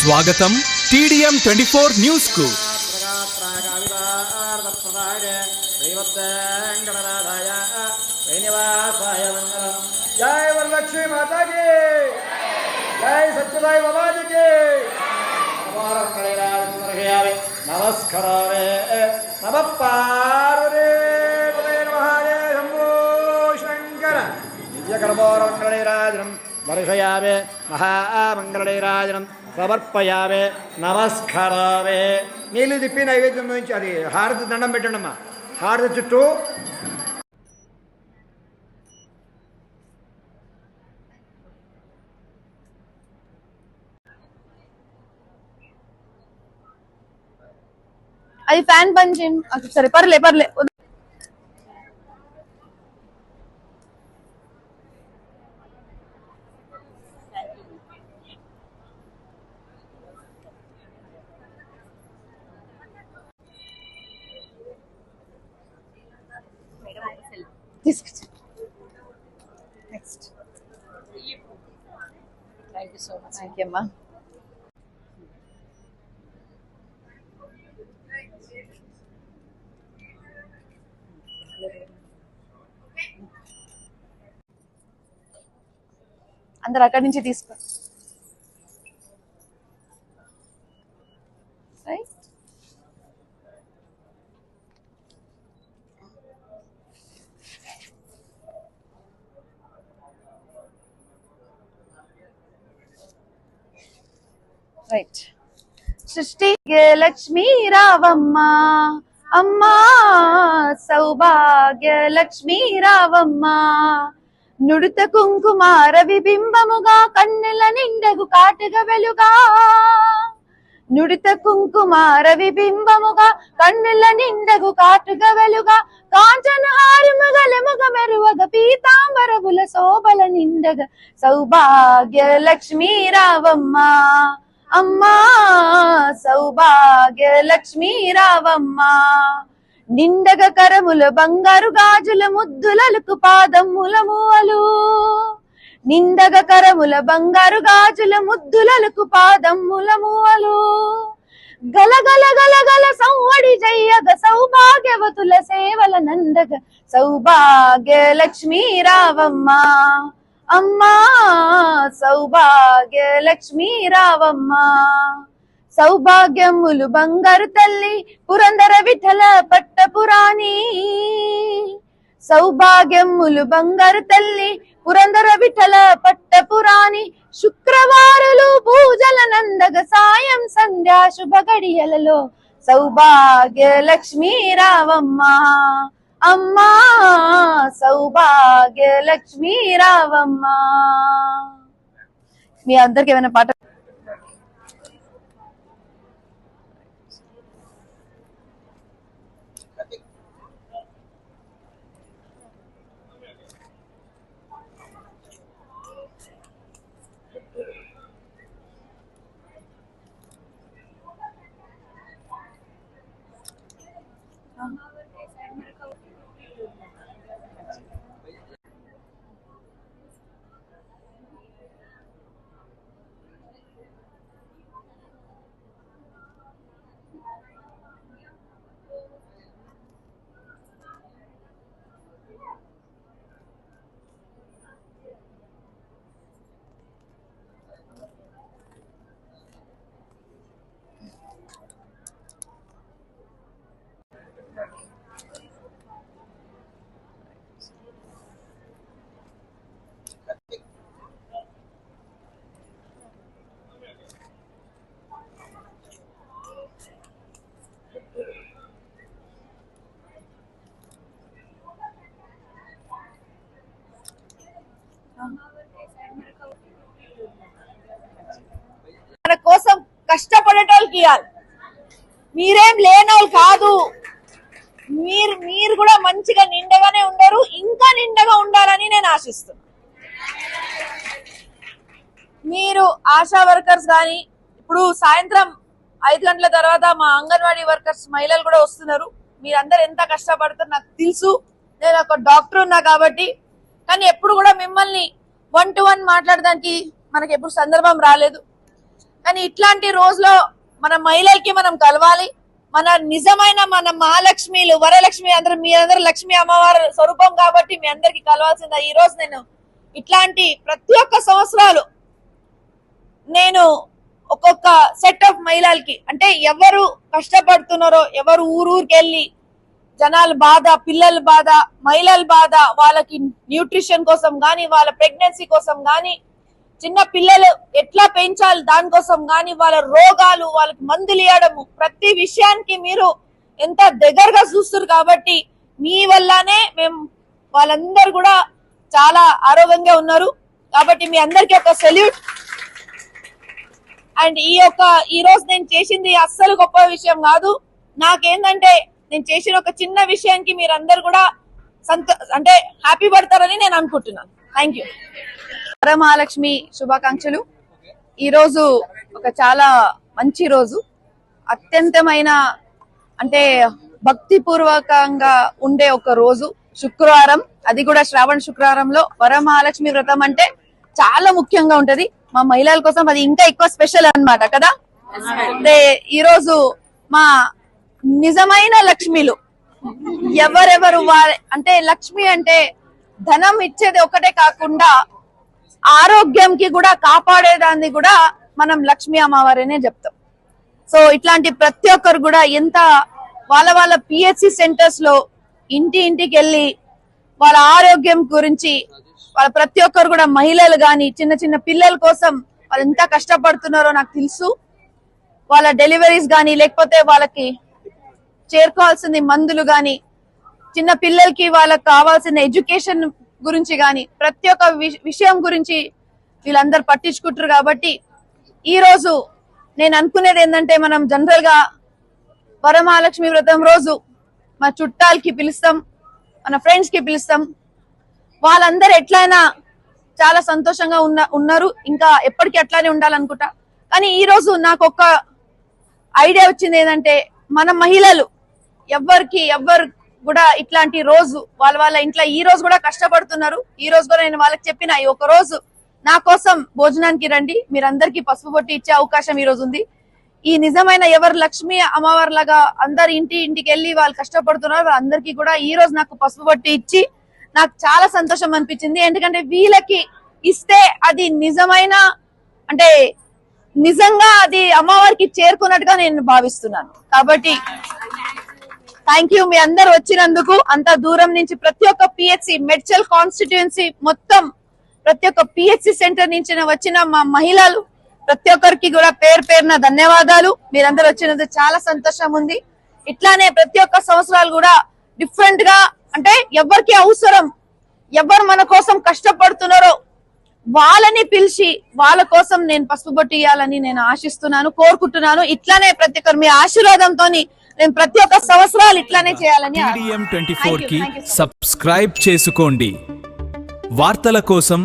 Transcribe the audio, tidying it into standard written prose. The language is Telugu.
స్వాగతం TDM 24 న్యూస్ కు. జై వరలక్ష్మి మాతాకి, జై సత్యసాయి బాబాజీకి నమస్కారే. నమ పార్వతీ శంభో శంకర. దివ్యకర్మోరమంగళైరాజనం వర్షయామే, మహామంగళైరాజనం సమర్పయామే, నమస్కారామే. నీళ్ళు తిప్పి నైవేద్యం నుంచి అది హారతి దండం పెట్టండి అమ్మా. హారతి చుట్టూ అది ఫ్యాన్ బంద్ చేయండి. సరే పర్లే పర్లే. తీసుకొచ్చి next. Thank you so much. Thank you అమ్మా. అందరు అక్కడి నుంచి తీసుకో. రైట్. సృష్టి లక్ష్మీ రావమ్మ, అమ్మా సౌభాగ్య లక్ష్మీ రావమ్మ, నుడుత కుంకుమార విబింబముగా కన్నుల నిండగు కాటుగా వెలుగా, నుడిత కుంకుమార విబింబముగా కన్నుల నిండగు కాటుగా వెలుగా, కాంచన హారముగల ముగ మెరువగ పీతాంబరముల శోభల నిండగ సౌభాగ్య లక్ష్మీ రావమ్మ, అమ్మా సౌభాగ్య లక్ష్మీ రావమ్మ, నిండగ కరముల బంగారు గాజుల ముద్దులకు పాదముల మూవలు, నిండగ కరముల బంగారు గాజుల ముద్దులకు పాదముల మూవలు, గలగల గలగల సౌవడి జయ్యగ సౌభాగ్యవతుల సేవల నందగ సౌభాగ్య లక్ష్మీ రావమ్మ, అమ్మా సౌభాగ్య లక్ష్మీ రావమ్మ, సౌభాగ్యములు బంగారు తల్లి పురందర విఠల పట్టపురాణి, సౌభాగ్యములు బంగారు తల్లి పురందర విఠల పట్టపురాణి, శుక్రవారులు పూజల నందగ సాయం సంధ్యా శుభ గడియలలో సౌభాగ్య లక్ష్మీ రావమ్మ, అమ్మా సౌభాగ్య లక్ష్మీ రావమ్మ. మీ అందరికి ఏమైనా పాట మన కోసం కష్టపడేటోళ్ళకి ఇవ్వాలి. మీరేం లేనోళ్ళు కాదు. మీరు కూడా మంచిగా నిండగానే ఉండరు, ఇంకా నిండగా ఉండాలని నేను ఆశిస్తున్నాను. మీరు ఆశా వర్కర్స్ కానీ ఇప్పుడు సాయంత్రం 5 గంటల తర్వాత మా అంగన్వాడీ వర్కర్స్ మహిళలు కూడా వస్తున్నారు. మీరందరూ ఎంత కష్టపడతారు నాకు తెలుసు. నేను ఒక డాక్టర్ ఉన్నా కాబట్టి. కానీ ఎప్పుడు కూడా మిమ్మల్ని 1-to-1 మాట్లాడడానికి మనకి ఎప్పుడు సందర్భం రాలేదు. కానీ ఇట్లాంటి రోజులో మన మహిళలకి మనం కలవాలి. మన నిజమైన మన మహాలక్ష్మిలు, వరలక్ష్మి అందరూ, మీ అందరూ లక్ష్మి అమ్మవారి స్వరూపం కాబట్టి మీ అందరికి కలవాల్సిందే. ఈ రోజు నేను ఇట్లాంటి ప్రతి ఒక్క సంవత్సరాలు నేను ఒక్కొక్క సెట్ ఆఫ్ మహిళలకి, అంటే ఎవరు కష్టపడుతున్నారో, ఎవరు ఊరూరికి వెళ్ళి జనాల బాధ, పిల్లల బాధ, మహిళల బాధ, వాళ్ళకి న్యూట్రిషన్ కోసం గాని, వాళ్ళ ప్రెగ్నెన్సీ కోసం గాని, చిన్న పిల్లలు ఎట్లా పెంచాలి దానికోసం గాని, వాళ్ళ రోగాలు, వాళ్ళకి మందులు ఇవ్వడము, ప్రతి విషయానికి మీరు ఎంత దగ్గరగా చూస్తారు కాబట్టి మీ వల్లనే మేము వాళ్ళందరూ కూడా చాలా ఆరోగ్యంగా ఉన్నారు. కాబట్టి మీ అందరికి ఒక సెల్యూట్. అండ్ ఈ రోజు నేను చేసింది అస్సలు గొప్ప విషయం కాదు. నాకేందంటే నేను చేసిన ఒక చిన్న విషయానికి మీరందరూ కూడా అంటే హ్యాపీ పడతారని నేను అనుకుంటున్నాను. Thank you. వరమహాలక్ష్మి శుభాకాంక్షలు. ఈ రోజు ఒక చాలా మంచి రోజు, అత్యంతమైన అంటే భక్తి పూర్వకంగా ఉండే ఒక రోజు, శుక్రవారం, అది కూడా శ్రావణ శుక్రవారంలో వరమహాలక్ష్మి వ్రతం అంటే చాలా ముఖ్యంగా ఉంటది. మా మహిళల కోసం అది ఇంకా ఎక్కువ స్పెషల్ అన్నమాట కదా. అంటే ఈ రోజు మా నిజమైన లక్ష్మిలు ఎవరెవరు అంటే లక్ష్మి అంటే ధనం ఇచ్చేది ఒకటే కాకుండా ఆరోగ్యంకి కూడా కాపాడేదాన్ని కూడా మనం లక్ష్మీ అమ్మవారినే చెప్తాం. సో ఇట్లాంటి ప్రతి ఒక్కరు కూడా ఎంత వాళ్ళ పిహెచ్సి సెంటర్స్ లో ఇంటికి వెళ్ళి వాళ్ళ ఆరోగ్యం గురించి వాళ్ళ ప్రతి ఒక్కరు కూడా, మహిళలు గాని చిన్న చిన్న పిల్లల కోసం వాళ్ళు ఎంత కష్టపడుతున్నారో నాకు తెలుసు. వాళ్ళ డెలివరీస్ గాని, లేకపోతే వాళ్ళకి చేరుకోవాల్సింది మందులు గాని, చిన్న పిల్లలకి వాళ్ళకి కావాల్సిన ఎడ్యుకేషన్ గురించి గాని, ప్రతి ఒక్క విషయం గురించి వీళ్ళందరూ పట్టించుకుంటారు. కాబట్టి ఈ రోజు నేను అనుకునేది ఏంటంటే, మనం జనరల్ గా వరమహాలక్ష్మి వ్రతం రోజు మన చుట్టాలకి పిలుస్తాం, మన ఫ్రెండ్స్ కి పిలుస్తాం. వాళ్ళందరూ ఎట్లయినా చాలా సంతోషంగా ఉన్నారు, ఇంకా ఎప్పటికీ అట్లానే ఉండాలనుకుంటా. కానీ ఈ రోజు నాకు ఒక ఐడియా వచ్చింది ఏంటంటే, మన మహిళలు ఎవ్వరు కూడా ఇట్లాంటి రోజు వాళ్ళ ఇంట్లో ఈ రోజు కూడా కష్టపడుతున్నారు. ఈ రోజు కూడా నేను వాళ్ళకి చెప్పిన, ఈ ఒక రోజు నా కోసం భోజనానికి రండి, మీరందరికీ పసుపు బొట్టి ఇచ్చే అవకాశం ఈ రోజు ఉంది. ఈ నిజమైన ఎవరు లక్ష్మి అమ్మవారి లాగా అందరు ఇంటికి వెళ్ళి వాళ్ళు కష్టపడుతున్నారు, వాళ్ళందరికీ కూడా ఈ రోజు నాకు పసుపు బొట్టి ఇచ్చి నాకు చాలా సంతోషం అనిపించింది. ఎందుకంటే వీళ్ళకి ఇస్తే అది నిజమైన, అంటే నిజంగా అది అమ్మవారికి చేరుకున్నట్టుగా నేను భావిస్తున్నాను. కాబట్టి థ్యాంక్ యూ మీ అందరు వచ్చినందుకు. అంత దూరం నుంచి ప్రతి ఒక్క పిహెచ్సి, మెడ్చల్ కాన్స్టిట్యుయెన్సీ మొత్తం ప్రతి ఒక్క పిహెచ్సి సెంటర్ నుంచి వచ్చిన మా మహిళలు ప్రతి ఒక్కరికి కూడా పేరున ధన్యవాదాలు. మీరందరూ వచ్చినందుకు చాలా సంతోషం ఉంది. ఇట్లానే ప్రతి ఒక్క సంవత్సరాలు కూడా డిఫరెంట్ గా, అంటే ఎవరికి అవసరం, ఎవరు మన కోసం కష్టపడుతున్నారో వాళ్ళని పిలిచి వాళ్ళ కోసం నేను పసుపు బొట్టు ఇవ్వాలని నేను ఆశిస్తున్నాను, కోరుకుంటున్నాను. ఇట్లానే ప్రతి ఒక్కరు మీ ఆశీర్వాదంతో నేను ప్రతి ఒక్క సంవత్సరాలు ఇట్లానే చేయాలని. TDM 24 కి సబ్స్క్రైబ్ చేసుకోండి. వార్తల కోసం